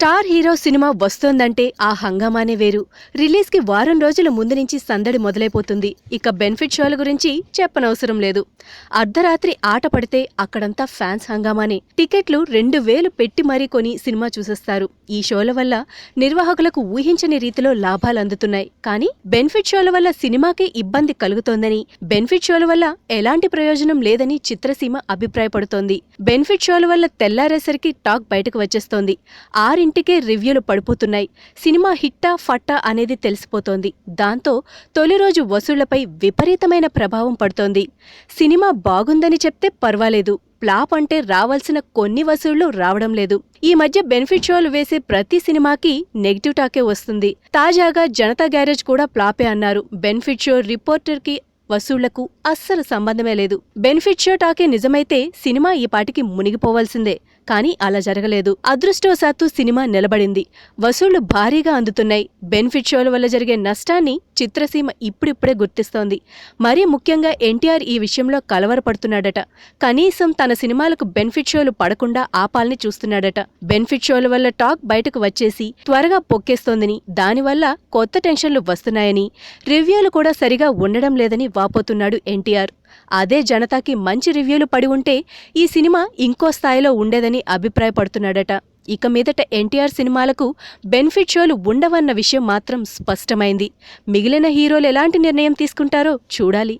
Star hero cinema వస్తోందంటే ఆ హంగామానే వేరు. రిలీజ్కి వారం రోజుల ముందు నుంచి సందడి మొదలైపోతుంది. ఇక బెనిఫిట్ షోల గురించి చెప్పనవసరం లేదు. అర్ధరాత్రి ఆట పడితే అక్కడంతా ఫ్యాన్స్ హంగామానే. టికెట్లు 2000 పెట్టి మరీ కొని సినిమా చూసేస్తారు. ఈ షోల వల్ల నిర్వాహకులకు ఊహించని రీతిలో లాభాలు అందుతున్నాయి. కానీ బెనిఫిట్ షోల వల్ల సినిమాకే ఇబ్బంది కలుగుతోందని, బెనిఫిట్ షోల వల్ల ఎలాంటి ప్రయోజనం లేదని చిత్రసీమ అభిప్రాయపడుతోంది. బెనిఫిట్ షోల వల్ల తెల్లారేసరికి టాక్ బయటకు వచ్చేస్తోంది. ఇంటికే రివ్యూలు పడిపోతున్నాయి. సినిమా హిట్టా ఫట్టా అనేది తెలిసిపోతోంది. దాంతో తొలి రోజు వసూళ్లపై విపరీతమైన ప్రభావం పడుతోంది. సినిమా బాగుందని చెప్తే పర్వాలేదు, ఫ్లాప్ అంటే రావాల్సిన కొన్ని వసూళ్లు రావడం లేదు. ఈ మధ్య బెనిఫిట్ షోలు వేసే ప్రతి సినిమాకి నెగిటివ్ టాకే వస్తుంది. తాజాగా జనతా గ్యారేజ్ కూడా ఫ్లాపే అన్నారు. బెనిఫిట్ షో రిపోర్టర్కి వసూళ్లకు అస్సలు సంబంధమే లేదు. బెనిఫిట్ షో టాకే నిజమైతే సినిమా ఈ పాటికి మునిగిపోవాల్సిందే. కానీ అలా జరగలేదు. అదృష్టవశాత్తు సినిమా నిలబడింది. వసూళ్లు భారీగా అందుతున్నాయి. బెనిఫిట్ షోల వల్ల జరిగే నష్టాన్ని చిత్రసీమ ఇప్పుడిప్పుడే గుర్తిస్తోంది. మరీ ముఖ్యంగా ఎన్టీఆర్ ఈ విషయంలో కలవరపడుతున్నాడట. కనీసం తన సినిమాలకు బెనిఫిట్ షోలు పడకుండా ఆపాలని చూస్తున్నాడట. బెనిఫిట్ షోల వల్ల టాక్ బయటకు వచ్చేసి త్వరగా పొక్కేస్తోందని, దానివల్ల కొత్త టెన్షన్లు వస్తున్నాయని, రివ్యూలు కూడా సరిగా ఉండడం లేదని వాపోతున్నాడు ఎన్టీఆర్. అదే జనతాకి మంచి రివ్యూలు పడి ఉంటే ఈ సినిమా ఇంకో స్థాయిలో ఉండేదని అభిప్రాయపడుతున్నాడట. ఇక మీదట ఎన్టీఆర్ సినిమాలకు బెనిఫిట్ షోలు ఉండవన్న విషయం మాత్రం స్పష్టమైంది. మిగిలిన హీరోలు ఎలాంటి నిర్ణయం తీసుకుంటారో చూడాలి.